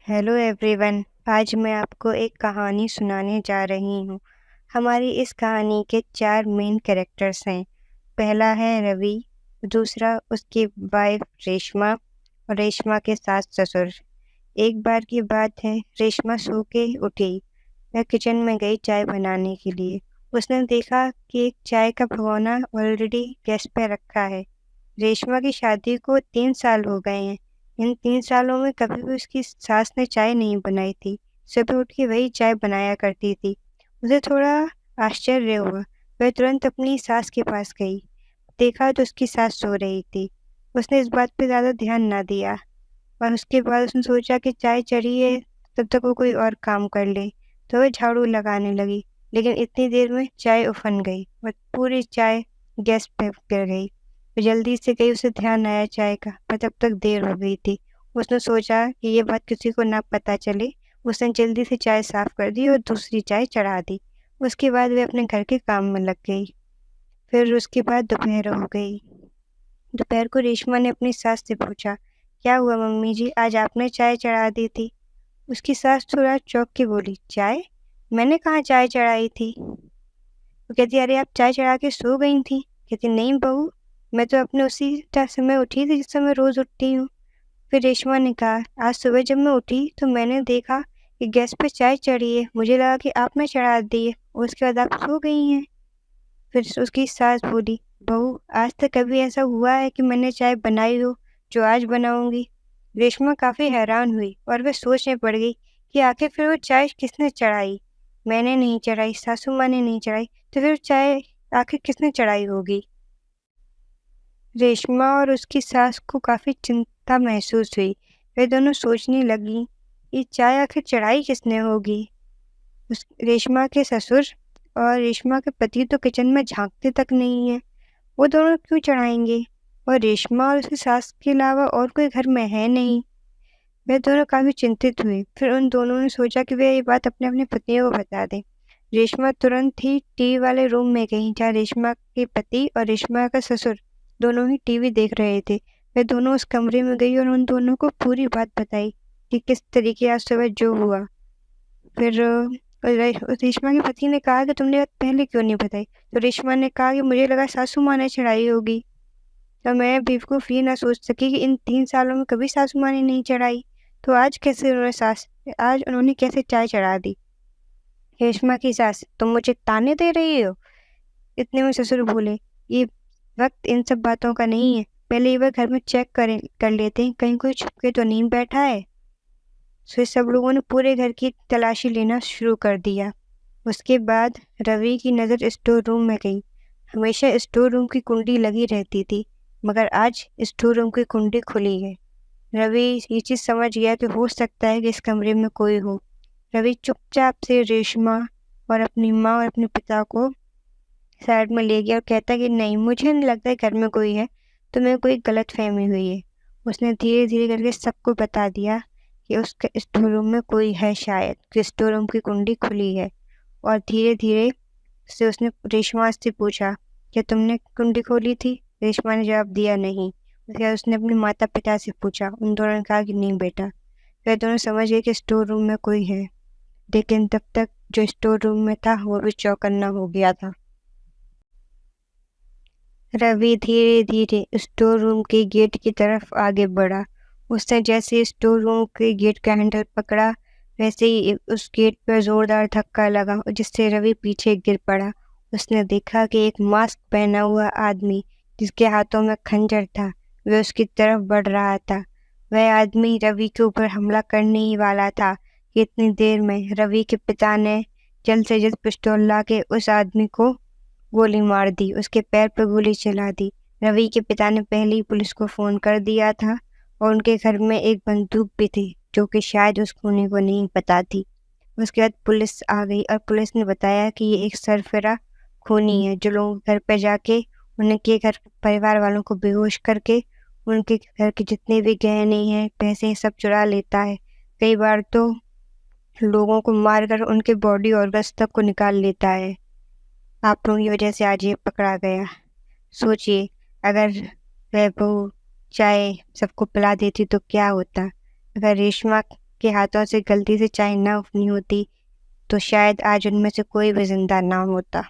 Hello everyone. आज मैं आपको एक कहानी सुनाने जा रही हूँ। हमारी इस कहानी के 4 मेन कैरेक्टर्स हैं। पहला है रवि, दूसरा उसकी वाइफ रेशमा और रेशमा के सास ससुर। एक बार की बात है, रेशमा सो के उठी। वह किचन में गई चाय बनाने के लिए। उसने देखा कि एक चाय का भगोना ऑलरेडी गैस पे रखा है। रेशमा की शादी को 3 साल हो गए हैं। इन 3 सालों में कभी भी उसकी सास ने चाय नहीं बनाई थी। सुबह उठ के वही चाय बनाया करती थी। उसे थोड़ा आश्चर्य हुआ। वह तुरंत अपनी सास के पास गई। देखा तो उसकी सास सो रही थी। उसने इस बात पे ज़्यादा ध्यान ना दिया और उसके बाद उसने सोचा कि चाय चढ़ी है, तब तक वो कोई और काम कर ले। तो वह झाड़ू लगाने लगी, लेकिन इतनी देर में चाय उफन गई और पूरी चाय गैस पे गिर गई। वो जल्दी से गई, उसे ध्यान आया चाय का, पर तब तक देर हो गई थी। उसने सोचा कि ये बात किसी को ना पता चले। उसने जल्दी से चाय साफ कर दी और दूसरी चाय चढ़ा दी। उसके बाद वे अपने घर के काम में लग गई। फिर उसके बाद दोपहर हो गई। दोपहर को रेशमा ने अपनी सास से पूछा, क्या हुआ मम्मी जी, आज आपने चाय चढ़ा दी थी? उसकी सास थोड़ा चौंक के बोली, चाय? मैंने कहाँ चाय चढ़ाई थी? वो कहती, अरे आप चाय चढ़ा के सो गई थी। कहती, नहीं बहू, मैं तो अपने उसी समय उठी थी जिस समय रोज उठती हूँ। फिर रेशमा ने कहा, आज सुबह जब मैं उठी तो मैंने देखा कि गैस पे चाय चढ़ी है। मुझे लगा कि आपने चढ़ा दी है और उसके बाद आप सो गई हैं। फिर उसकी सास बोली, बहू, आज तक कभी ऐसा हुआ है कि मैंने चाय बनाई हो जो आज बनाऊंगी? रेशमा काफी हैरान हुई और वह सोचने पड़ गई कि आखिर फिर वो चाय किसने चढ़ाई। मैंने नहीं चढ़ाई, सासू माँ ने नहीं चढ़ाई, तो फिर चाय आखिर किसने चढ़ाई होगी? रेशमा और उसकी सास को काफी चिंता महसूस हुई। वे दोनों सोचने लगी कि चाय आखिर चढ़ाई किसने होगी। उस रेशमा के ससुर और रेशमा के पति तो किचन में झांकते तक नहीं है। वो दोनों क्यों चढ़ाएंगे? और रेशमा और उसकी सास के अलावा और कोई घर में है नहीं। वे दोनों काफी चिंतित हुए। फिर उन दोनों ने सोचा कि वे ये बात अपने अपने पतियों को बता दें। रेशमा तुरंत ही टीवी वाले रूम में गई, जहाँ रेशमा के पति और रेशमा का ससुर दोनों ही टीवी देख रहे थे। वे दोनों उस कमरे में गई और उन दोनों को पूरी बात बताई कि किस तरीके आज सुबह जो हुआ। फिर रेशमा के पति ने कहा कि तुमने बात पहले क्यों नहीं बताई? तो रेशमा ने कहा कि मुझे लगा सासू माँ ने चढ़ाई होगी। तो मैं बेवकूफ़ ये ना सोच सकी कि इन 3 सालों में कभी सासू माँ ने नहीं चढ़ाई। तो आज उन्होंने कैसे चाय चढ़ा दी? रेशमा की सास, तुम मुझे ताने दे रही हो? इतने में ससुर बोले, ये वक्त इन सब बातों का नहीं है। पहले ये घर में चेक कर लेते हैं, कहीं कोई छुप के तो नहीं बैठा है। फिर सब लोगों ने पूरे घर की तलाशी लेना शुरू कर दिया। उसके बाद रवि की नज़र स्टोर रूम में गई। हमेशा स्टोर रूम की कुंडी लगी रहती थी, मगर आज स्टोर रूम की कुंडी खुली है। रवि ये चीज़ समझ गया कि हो सकता है कि इस कमरे में कोई हो। रवि चुपचाप से रेशमा और अपनी माँ और अपने पिता को साइड में ले गया और कहता कि नहीं, मुझे नहीं लगता है घर में कोई है, तुम्हें कोई गलत फहमी हुई है। उसने धीरे धीरे करके सबको बता दिया कि उसके स्टोर रूम में कोई है, शायद कि स्टोर रूम की कुंडी खुली है। और धीरे धीरे से उसने रेशमा से पूछा, क्या तुमने कुंडी खोली थी? रेशमा ने जवाब दिया नहीं। उसके बाद उसने अपने माता पिता से पूछा। उन दोनों ने कहा कि नहीं बेटा। वे दोनों समझ गए कि स्टोर रूम में कोई है, लेकिन तब तक जो स्टोर रूम में था वो भी चौकन्ना हो गया था। रवि धीरे धीरे स्टोर रूम के गेट की तरफ आगे बढ़ा। उसने जैसे स्टोर रूम के गेट का हैंडल पकड़ा, वैसे ही उस गेट पर जोरदार धक्का लगा, जिससे रवि पीछे गिर पड़ा। उसने देखा कि एक मास्क पहना हुआ आदमी, जिसके हाथों में खंजर था, वह उसकी तरफ बढ़ रहा था। वह आदमी रवि के ऊपर हमला करने ही वाला था कि इतनी देर में रवि के पिता ने जल्द से जल्द पिस्तौल लाके उस आदमी को गोली मार दी, उसके पैर पर गोली चला दी। रवि के पिता ने पहले ही पुलिस को फ़ोन कर दिया था और उनके घर में एक बंदूक भी थी, जो कि शायद उस खूनी को नहीं पता थी। उसके बाद पुलिस आ गई और पुलिस ने बताया कि ये एक सरफिरा खूनी है, जो लोगों के घर पे जाके उनके घर परिवार वालों को बेहोश करके उनके घर के जितने भी गहने हैं, पैसे, सब चुरा लेता है। कई बार तो लोगों को मारकर उनके बॉडी ऑर्गन्स तक को निकाल लेता है। आप लोगों की वजह से आज ये पकड़ा गया। सोचिए, अगर वह बहू चाय सबको पिला देती तो क्या होता? अगर रेशमा के हाथों से गलती से चाय न उफनी होती तो शायद आज उनमें से कोई भी जिंदा ना होता।